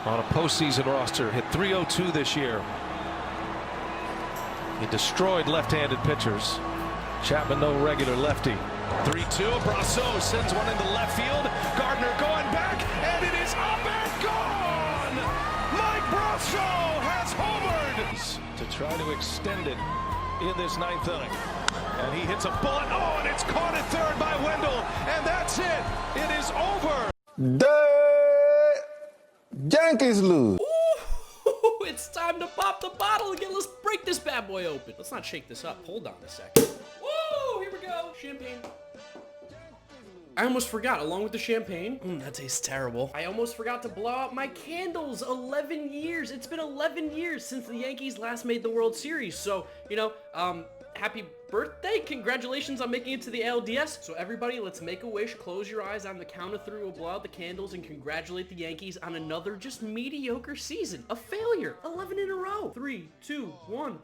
on a postseason roster. Hit .302 this year. He destroyed left-handed pitchers. Chapman, no regular lefty. 3-2. Brasso sends one into left field. Gardner going back, and it is up and gone. Mike Brasso has homered to try to extend it in this ninth inning. And he hits a bullet. Oh, and it's caught at third by Wendell. And that's it. It is over. The Yankees lose. Ooh, it's time to pop the bottle again. Let's break this bad boy open. Let's not shake this up. Hold on a second. Woo, here we go. Champagne. I almost forgot, along with the champagne, that tastes terrible. I almost forgot to blow out my candles. 11 years. It's been 11 years since the Yankees last made the World Series. So, you know, happy birthday. Congratulations on making it to the ALDS. So everybody, let's make a wish. Close your eyes. On the count of three, we'll blow out the candles and congratulate the Yankees on another just mediocre season. A failure. 11 in a row. 3, 2, 1.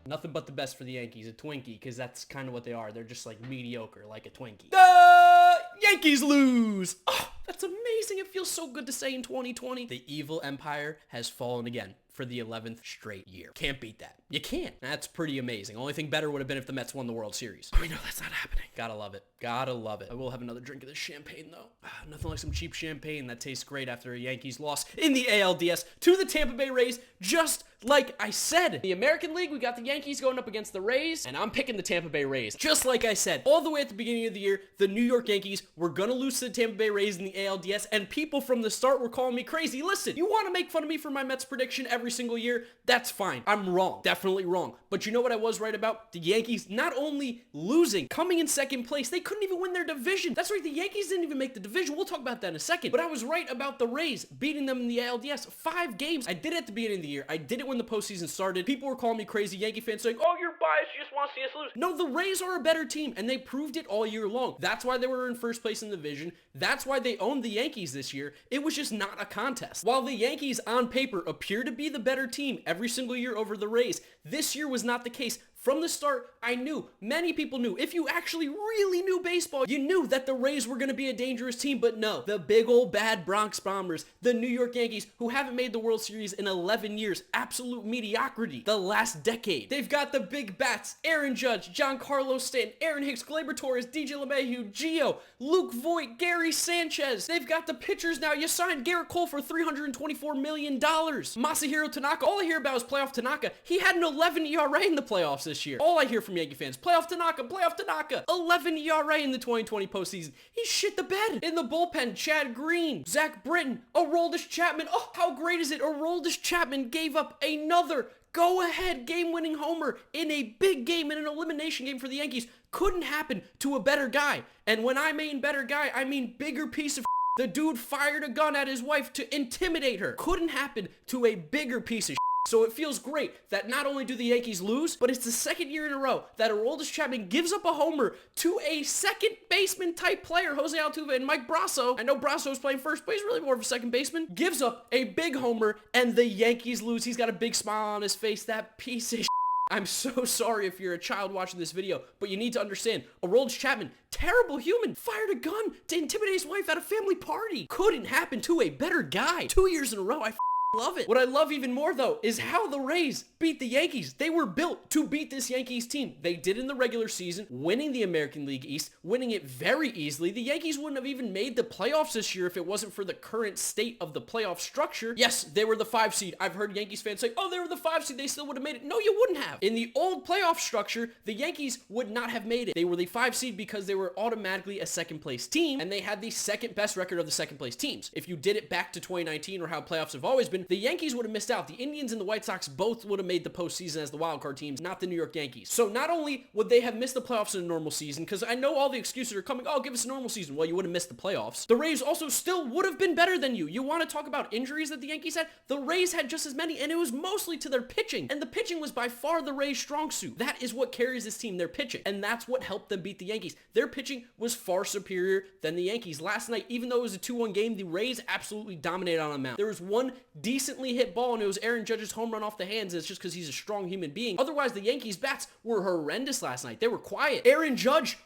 Nothing but the best for the Yankees, a Twinkie, because that's kind of what they are. They're just like mediocre, like a Twinkie. The Yankees lose! Oh, that's amazing. It feels so good to say in 2020. The evil empire has fallen again for the 11th straight year. Can't beat that. You can't. That's pretty amazing. Only thing better would have been if the Mets won the World Series. We know that's not happening. Gotta love it. Gotta love it. I will have another drink of this champagne, though. Nothing like some cheap champagne that tastes great after a Yankees loss in the ALDS to the Tampa Bay Rays, just like I said. In the American League, we got the Yankees going up against the Rays, and I'm picking the Tampa Bay Rays. Just like I said, all the way at the beginning of the year, the New York Yankees were gonna lose to the Tampa Bay Rays in the ALDS, and people from the start were calling me crazy. Listen, you want to make fun of me for my Mets prediction every single year? That's fine. I'm wrong. Definitely wrong. But you know what I was right about? The Yankees not only losing, coming in second place, they couldn't even win their division. That's right, the Yankees didn't even make the division. We'll talk about that in a second. But I was right about the Rays beating them in the ALDS. 5 games. I did it at the beginning of the year. I did it when the postseason started. People were calling me crazy, Yankee fans saying, oh, you're biased. You just want to see us lose. No, the Rays are a better team, and they proved it all year long. That's why they were in first place in the division. That's why they owned the Yankees this year. It was just not a contest. While the Yankees on paper appear to be the better team every single year over the Rays, this year was not the case. From the start, I knew, many people knew, if you actually really knew baseball, you knew that the Rays were going to be a dangerous team, but no, the big old bad Bronx Bombers, the New York Yankees, who haven't made the World Series in 11 years, absolute mediocrity, the last decade. They've got the big bats, Aaron Judge, Giancarlo Stanton, Aaron Hicks, Gleyber Torres, DJ LeMahieu, Gio, Luke Voit, Gary Sanchez. They've got the pitchers now. You signed Garrett Cole for $324 million. Masahiro Tanaka, all I hear about is playoff Tanaka. He had an 11 ERA in the playoffs this year. All I hear from Yankee fans, playoff Tanaka, 11 ERA in the 2020 postseason. He shit the bed. In the bullpen, Chad Green, Zach Britton, Aroldis Chapman. Oh, how great is it? Aroldis Chapman gave up another go-ahead game-winning homer in a big game, in an elimination game for the Yankees. Couldn't happen to a better guy. And when I mean better guy, I mean bigger piece of The dude fired a gun at his wife to intimidate her. Couldn't happen to a bigger piece of So it feels great that not only do the Yankees lose, but it's the second year in a row that Aroldis Chapman gives up a homer to a second baseman type player, Jose Altuve and Mike Brasso. I know Brasso's playing first, but he's really more of a second baseman. Gives up a big homer and the Yankees lose. He's got a big smile on his face. That piece of I'm so sorry if you're a child watching this video, but you need to understand, Aroldis Chapman, terrible human, fired a gun to intimidate his wife at a family party. Couldn't happen to a better guy. 2 years in a row, I love it. What I love even more, though, is how the Rays beat the Yankees. They were built to beat this Yankees team. They did in the regular season, winning the American League East, winning it very easily. The Yankees wouldn't have even made the playoffs this year if it wasn't for the current state of the playoff structure. Yes, they were the 5 seed. I've heard Yankees fans say, oh, they were the 5 seed. They still would have made it. No, you wouldn't have. In the old playoff structure, the Yankees would not have made it. They were the 5 seed because they were automatically a second place team, and they had the second best record of the second place teams. If you did it back to 2019 or how playoffs have always been, the Yankees would have missed out. The Indians and the White Sox both would have made the postseason as the wildcard teams, not the New York Yankees. So not only would they have missed the playoffs in a normal season, because I know all the excuses are coming, oh, give us a normal season. Well, you would have missed the playoffs. The Rays also still would have been better than you. You want to talk about injuries that the Yankees had? The Rays had just as many, and it was mostly to their pitching. And the pitching was by far the Rays' strong suit. That is what carries this team, their pitching. And that's what helped them beat the Yankees. Their pitching was far superior than the Yankees. Last night, even though it was a 2-1 game, the Rays absolutely dominated on the mound. There was one decently hit ball and it was Aaron Judge's home run off the hands, and it's just because he's a strong human being. Otherwise, the Yankees bats were horrendous last night. They were quiet. Aaron Judge,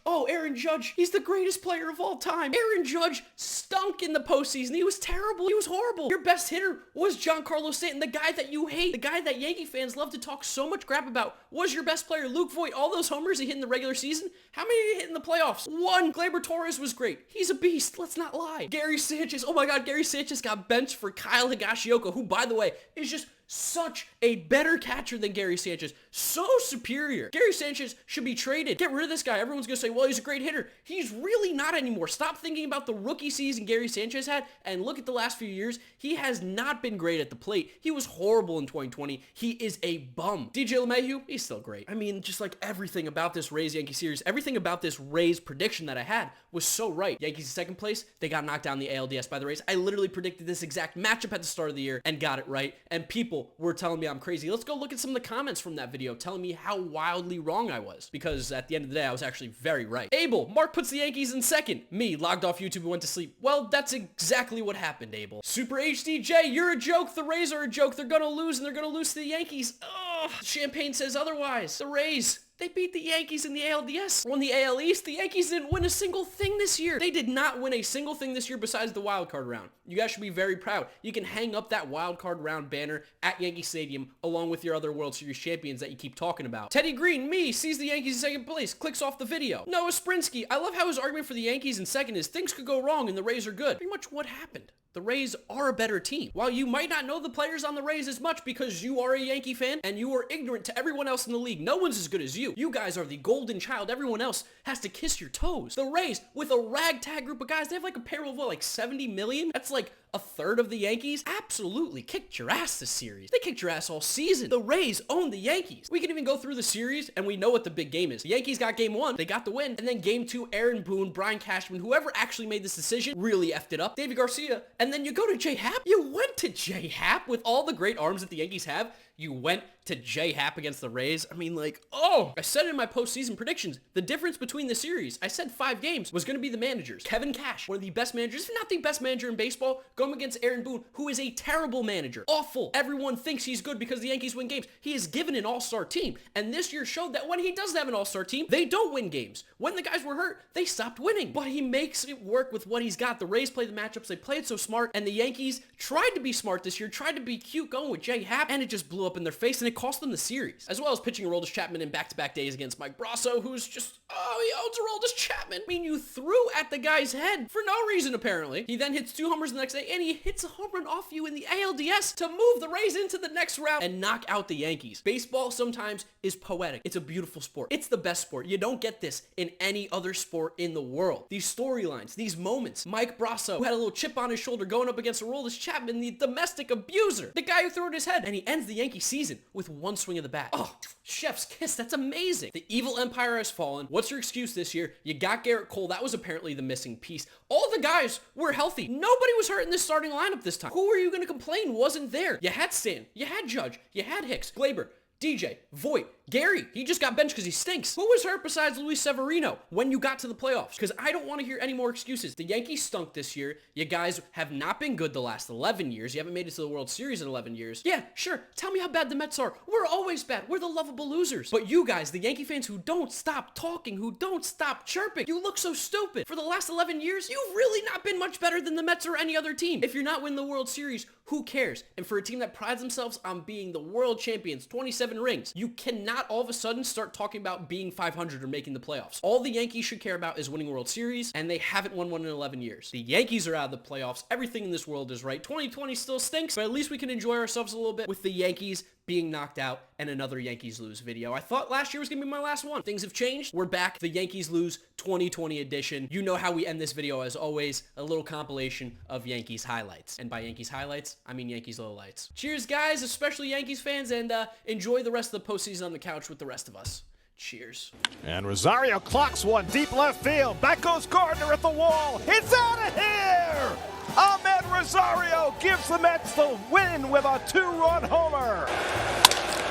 he's the greatest player of all time. Aaron Judge stunk in the postseason. He was terrible. He was horrible. Your best hitter was Giancarlo Stanton, the guy that you hate, the guy that Yankee fans love to talk so much crap about. Was your best player Luke Voit? All those homers he hit in the regular season, how many did he hit in the playoffs? One. Gleyber Torres was great. He's a beast. Let's not lie. Gary Sanchez, oh my God, Gary Sanchez got benched for Kyle Higashioka, who, by the way, is just such a better catcher than Gary Sanchez. So superior. Gary Sanchez should be traded. Get rid of this guy. Everyone's going to say, well, he's a great hitter. He's really not anymore. Stop thinking about the rookie season Gary Sanchez had and look at the last few years. He has not been great at the plate. He was horrible in 2020. He is a bum. DJ LeMahieu, he's still great. I mean, just like everything about this Rays-Yankee series, everything about this Rays prediction that I had was so right. Yankees in second place, they got knocked down the ALDS by the Rays. I literally predicted this exact matchup at the start of the year and got it right. And people were telling me I'm crazy. Let's go look at some of the comments from that video telling me how wildly wrong I was, because at the end of the day, I was actually very right. Abel, Mark puts the Yankees in second. Me, logged off YouTube and went to sleep. Well, that's exactly what happened, Abel. Super HDJ, you're a joke. The Rays are a joke. They're gonna lose, and they're gonna lose to the Yankees. Ugh. Champagne says otherwise. The Rays, they beat the Yankees in the ALDS. Won the AL East. The Yankees didn't win a single thing this year. They did not win a single thing this year besides the wild card round. You guys should be very proud. You can hang up that wild card round banner at Yankee Stadium along with your other World Series champions that you keep talking about. Teddy Green, me, sees the Yankees in second place, clicks off the video. Noah Sprinsky, I love how his argument for the Yankees in second is things could go wrong and the Rays are good. Pretty much what happened. The Rays are a better team. While you might not know the players on the Rays as much because you are a Yankee fan and you are ignorant to everyone else in the league, no one's as good as you. You guys are the golden child. Everyone else has to kiss your toes. The Rays, with a ragtag group of guys, they have like a payroll of what, like 70 million? That's like a third of the Yankees. Absolutely kicked your ass this series. They kicked your ass all season. The Rays own the Yankees. We can even go through the series and we know what the big game is. The Yankees got game one, they got the win, and then game two, Aaron Boone, Brian Cashman, whoever actually made this decision, really effed it up. David Garcia, and then you go to J-Happ. You went to J-Happ with all the great arms that the Yankees have. You went to J-Happ against the Rays. I mean, like, oh, I said it in my postseason predictions. The difference between the series, I said 5 games, was going to be the managers. Kevin Cash, one of the best managers, if not the best manager in baseball, going against Aaron Boone, who is a terrible manager. Awful. Everyone thinks he's good because the Yankees win games. He is given an all-star team. And this year showed that when he doesn't have an all-star team, they don't win games. When the guys were hurt, they stopped winning. But he makes it work with what he's got. The Rays play the matchups. They play it so smart. And the Yankees tried to be smart this year, tried to be cute going with J-Happ, and it just blew up in their face, and it cost them the series. As well as pitching Aroldis Chapman in back-to-back days against Mike Brasso, who's just, oh, he owns Aroldis Chapman. I mean, you threw at the guy's head for no reason, apparently. He then hits 2 homers the next day, and he hits a home run off you in the ALDS to move the Rays into the next round and knock out the Yankees. Baseball sometimes is poetic. It's a beautiful sport. It's the best sport. You don't get this in any other sport in the world. These storylines, these moments. Mike Brasso, who had a little chip on his shoulder going up against Aroldis Chapman, the domestic abuser, the guy who threw at his head, and he ends the Yankee season with 1 swing of the bat. Oh, chef's kiss. That's amazing. The evil empire has fallen. What's your excuse this year? You got Garrett Cole. That was apparently the missing piece. All the guys were healthy. Nobody was hurt in this starting lineup this time. Who are you going to complain wasn't there? You had Stan. You had Judge. You had Hicks. Gleyber. DJ, Voit, Gary, he just got benched because he stinks. Who was hurt besides Luis Severino when you got to the playoffs? Because I don't want to hear any more excuses. The Yankees stunk this year. You guys have not been good the last 11 years. You haven't made it to the World Series in 11 years. Yeah, sure. Tell me how bad the Mets are. We're always bad. We're the lovable losers. But you guys, the Yankee fans who don't stop talking, who don't stop chirping, you look so stupid. For the last 11 years, you've really not been much better than the Mets or any other team. If you're not winning the World Series, who cares? And for a team that prides themselves on being the world champions, 27 rings, you cannot all of a sudden start talking about being 500 or making the playoffs. All the Yankees should care about is winning World Series, and they haven't won one in 11 years. The Yankees are out of the playoffs. Everything in this world is right. 2020 still stinks, but at least we can enjoy ourselves a little bit with the Yankees being knocked out and another Yankees lose video. I thought last year was going to be my last one. Things have changed. We're back. The Yankees lose 2020 edition. You know how we end this video as always, a little compilation of Yankees highlights. And by Yankees highlights, I mean Yankees lowlights. Cheers, guys, especially Yankees fans, and enjoy the rest of the postseason on the couch with the rest of us. Cheers. And Rosario clocks one deep left field. Back goes Gardner at the wall. It's out of here! Ahmed Rosario gives the Mets the win with a 2-run homer.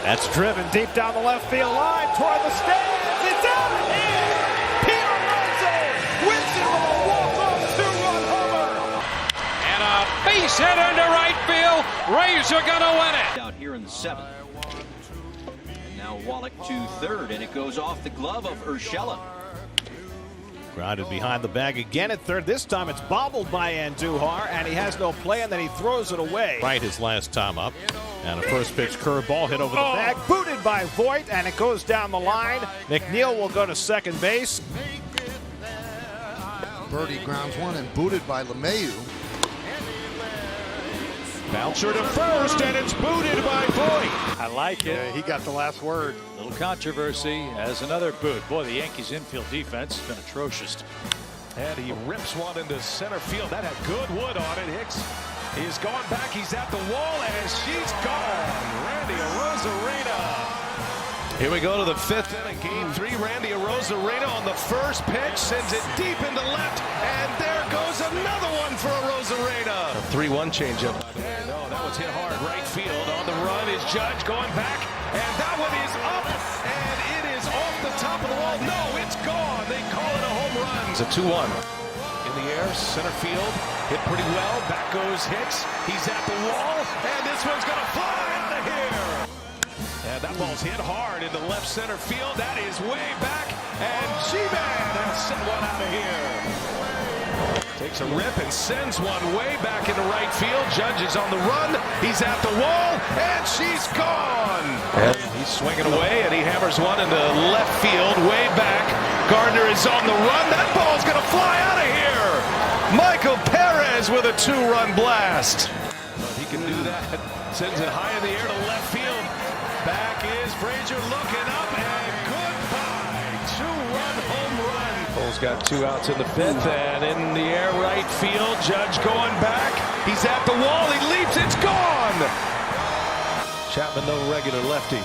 That's driven deep down the left field line toward the stands. It's out of here! Pete Alonso wins it with a walk-off 2-run homer. And a base hit into right field. Rays are going to win it. Out here in the 7th. Now Wallach to third, and it goes off the glove of Urshela. Grounded behind the bag again at third. This time it's bobbled by Andujar, and he has no play, and then he throws it away. Right his last time up. And a first pitch curveball hit over the bag. Booted by Voit, and it goes down the line. McNeil will go to second base. Birdie grounds one and booted by LeMahieu. Bouncer to first, and it's booted by Voit. I like it. He got the last word. Little controversy as another boot. Boy, the Yankees infield defense has been atrocious. And he rips one into center field. That had good wood on it. Hicks is going back. He's at the wall, and she's gone. Randy Arozarena. Here we go to the 5th inning, game 3. Randy Arozarena on the first pitch sends it deep into left, and there goes another one for Arozarena. A 3-1 changeup. No, that was hit hard right field. On the run is Judge going back, and that one is up, and it is off the top of the wall. No, it's gone. They call it a home run. It's a 2-1. In the air, center field, hit pretty well. Back goes Hicks. He's at the wall, and this one's going to fly out of here. And that ball's hit hard into left center field. That is way back, and G-Man has sent one out of here. Takes a rip and sends one way back into right field. Judge is on the run. He's at the wall, and she's gone. And he's swinging away, and he hammers one into left field, way back. Gardner is on the run. That ball's going to fly out of here. Michael Perez with a 2-run blast. But he can do that. Sends it high in the air to left field. Back is Frazier looking up, and goodbye. 2-run home run. Cole's got 2 outs in the 5th, and in the air right field. Judge going back. He's at the wall. He leaps. It's gone. Chapman, no regular lefty.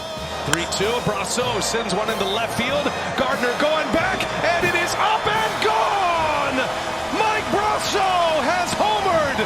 3-2. Brasso sends one into left field. Gardner going back, and it is up and gone. Mike Brasso has homered.